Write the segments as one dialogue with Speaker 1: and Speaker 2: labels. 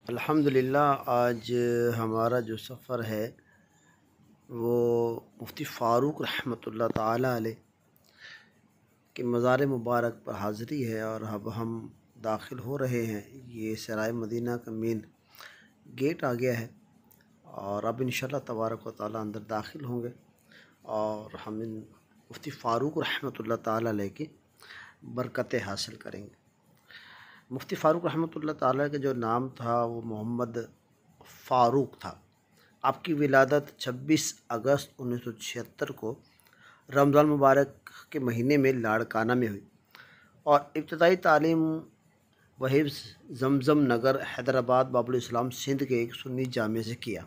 Speaker 1: الحمدللہ آج ہمارا جو سفر ہے وہ مفتی فاروق رحمۃ اللہ تعالی علیہ کے مزار مبارک پر حاضری ہے، اور اب ہم داخل ہو رہے ہیں۔ یہ سرائے مدینہ کا مین گیٹ آ گیا ہے، اور اب انشاءاللہ تبارک و تعالی اندر داخل ہوں گے، اور ہم مفتی فاروق رحمۃ اللہ تعالی علیہ کی برکتیں حاصل کریں گے۔ مفتی فاروق رحمۃ اللہ تعالیٰ کا جو نام تھا وہ محمد فاروق تھا۔ آپ کی ولادت 26 اگست 1976 کو رمضان مبارک کے مہینے میں لاڑکانہ میں ہوئی، اور ابتدائی تعلیم و حفظ زمزم نگر حیدرآباد باب الاسلام سندھ کے ایک سنی جامعہ سے کیا۔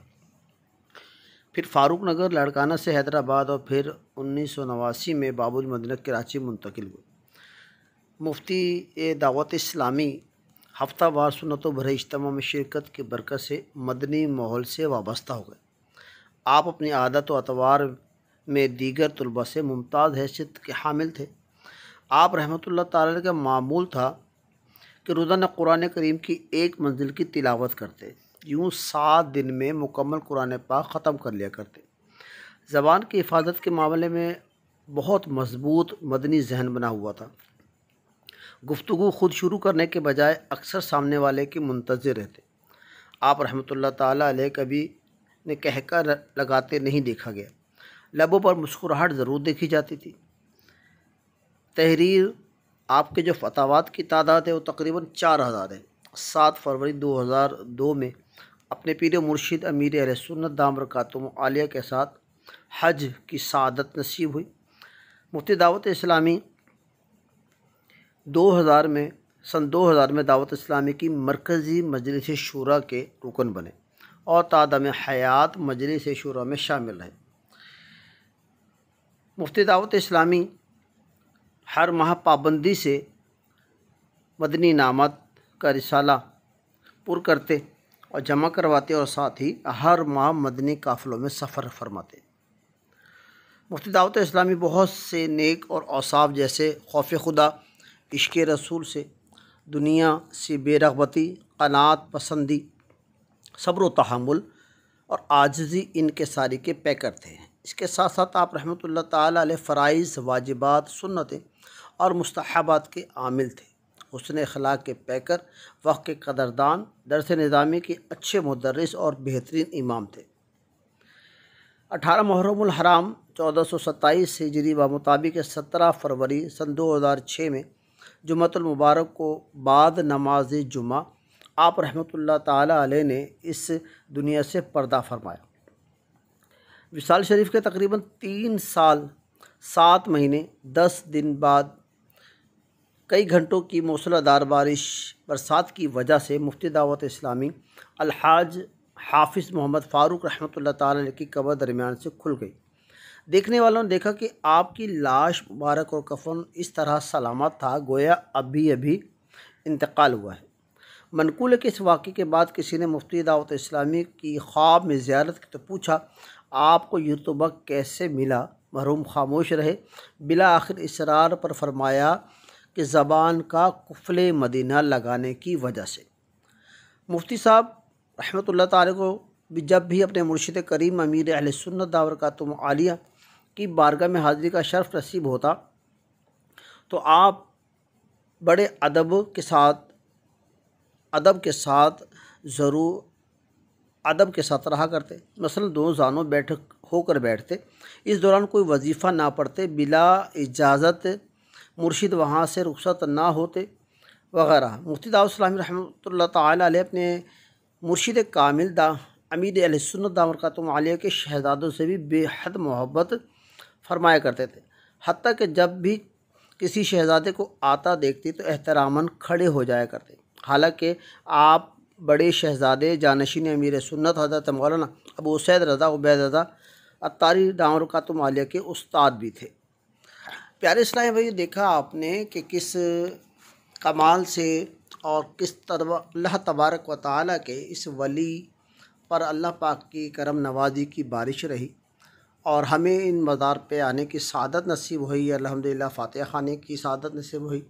Speaker 1: پھر فاروق نگر لاڑکانہ سے حیدرآباد، اور پھر 1989 میں باب المدینہ کراچی منتقل ہوئے۔ مفتی دعوت اسلامی ہفتہ وار سنتوں بھرے اجتماع میں شرکت کی برکت سے مدنی ماحول سے وابستہ ہو گئے۔ آپ اپنی عادت و اطوار میں دیگر طلباء سے ممتاز حیثیت کے حامل تھے۔ آپ رحمۃ اللہ تعالی کا معمول تھا کہ روزانہ قرآن کریم کی ایک منزل کی تلاوت کرتے، یوں 7 دن میں مکمل قرآن پاک ختم کر لیا کرتے۔ زبان کی حفاظت کے معاملے میں بہت مضبوط مدنی ذہن بنا ہوا تھا۔ گفتگو خود شروع کرنے کے بجائے اکثر سامنے والے کے منتظر رہتے۔ آپ رحمۃ اللہ تعالیٰ علیہ کبھی نے کہہ کر لگاتے نہیں دیکھا گیا، لبوں پر مسکراہٹ ضرور دیکھی جاتی تھی۔ تحریر آپ کے جو فتاوات کی تعداد ہے وہ تقریباً 4000 ہے۔ 7 فروری 2002 میں اپنے پیر و مرشد امیر اہل سنت دامت برکاتہم عالیہ کے ساتھ حج کی سعادت نصیب ہوئی۔ مفتی دعوت اسلامی 2000 میں دعوت اسلامی کی مرکزی مجلس شورا کے رکن بنے، اور تادم حیات مجلس شورا میں شامل رہے۔ مفتی دعوت اسلامی ہر ماہ پابندی سے مدنی انعامات کا رسالہ پر کرتے اور جمع کرواتے، اور ساتھ ہی ہر ماہ مدنی قافلوں میں سفر فرماتے۔ مفتی دعوت اسلامی بہت سے نیک اور اوصاف جیسے خوف خدا، عشق رسول سے، دنیا سے بے رغبتی، قناعت پسندی، صبر و تحمل اور عاجزی ان کے ساری کے پیکر تھے۔ اس کے ساتھ ساتھ آپ رحمۃ اللہ تعالیٰ علیہ فرائض، واجبات، سنتیں اور مستحبات کے عامل تھے۔ حسن اخلاق کے پیکر، وقت کے قدردان، درس نظامی کے اچھے مدرس اور بہترین امام تھے۔ 18 محرم الحرام 1427 ہجری بمطابق 17 فروری سن 2006 میں جمعۃ المبارک کو بعد نماز جمعہ آپ رحمۃ اللہ تعالیٰ علیہ نے اس دنیا سے پردہ فرمایا۔ وصال شریف کے تقریباً 3 سال 7 مہینے 10 دن بعد کئی گھنٹوں کی موسلا دھار برسات کی وجہ سے مفتی دعوت اسلامی الحاج حافظ محمد فاروق رحمۃ اللہ تعالیٰ علیہ کی قبر درمیان سے کھل گئی۔ دیکھنے والوں نے دیکھا کہ آپ کی لاش مبارک اور کفن اس طرح سلامت تھا گویا ابھی انتقال ہوا ہے۔ منقول ہے کہ اس واقعے کے بعد کسی نے مفتی دعوت اسلامی کی خواب میں زیارت کی تو پوچھا، آپ کو یہ رتبہ کیسے ملا؟ مرحوم خاموش رہے، بالآخر اصرار پر فرمایا کہ زبان کا قفل مدینہ لگانے کی وجہ سے۔ مفتی صاحب رحمۃ اللہ تعالیٰ کو جب بھی اپنے مرشد کریم امیر اہل سنت دامت برکاتہم عالیہ کی بارگاہ میں حاضری کا شرف نصیب ہوتا تو آپ بڑے ادب کے ساتھ رہا کرتے۔ مثلا دونوں زانوں ہو کر بیٹھتے، اس دوران کوئی وظیفہ نہ پڑھتے، بلا اجازت مرشد وہاں سے رخصت نہ ہوتے وغیرہ۔ مفتی دعوت اسلامی رحمۃ اللہ تعالیٰ علیہ اپنے مرشد کامل امیر اہل سنت دامت برکاتہم عالیہ کے شہزادوں سے بھی بے حد محبت فرمایا کرتے تھے، حتیٰ کہ جب بھی کسی شہزادے کو آتا دیکھتے تو احتراماً کھڑے ہو جایا کرتے۔ حالانکہ آپ بڑے شہزادے جانشین امیر سنت حضرت مولانا ابو سعید رضا عبید رضا عطاری دامت برکاتہم عالیہ کے استاد بھی تھے۔ پیارے اسلامی بھائی، دیکھا آپ نے کہ کس کمال سے اور کس طرح اللہ تبارک و تعالیٰ کے اس ولی پر اللہ پاک کی کرم نوازی کی بارش رہی، اور ہمیں ان مزار پہ آنے کی سعادت نصیب ہوئی۔ الحمدللہ فاتحہ خانے کی سعادت نصیب ہوئی۔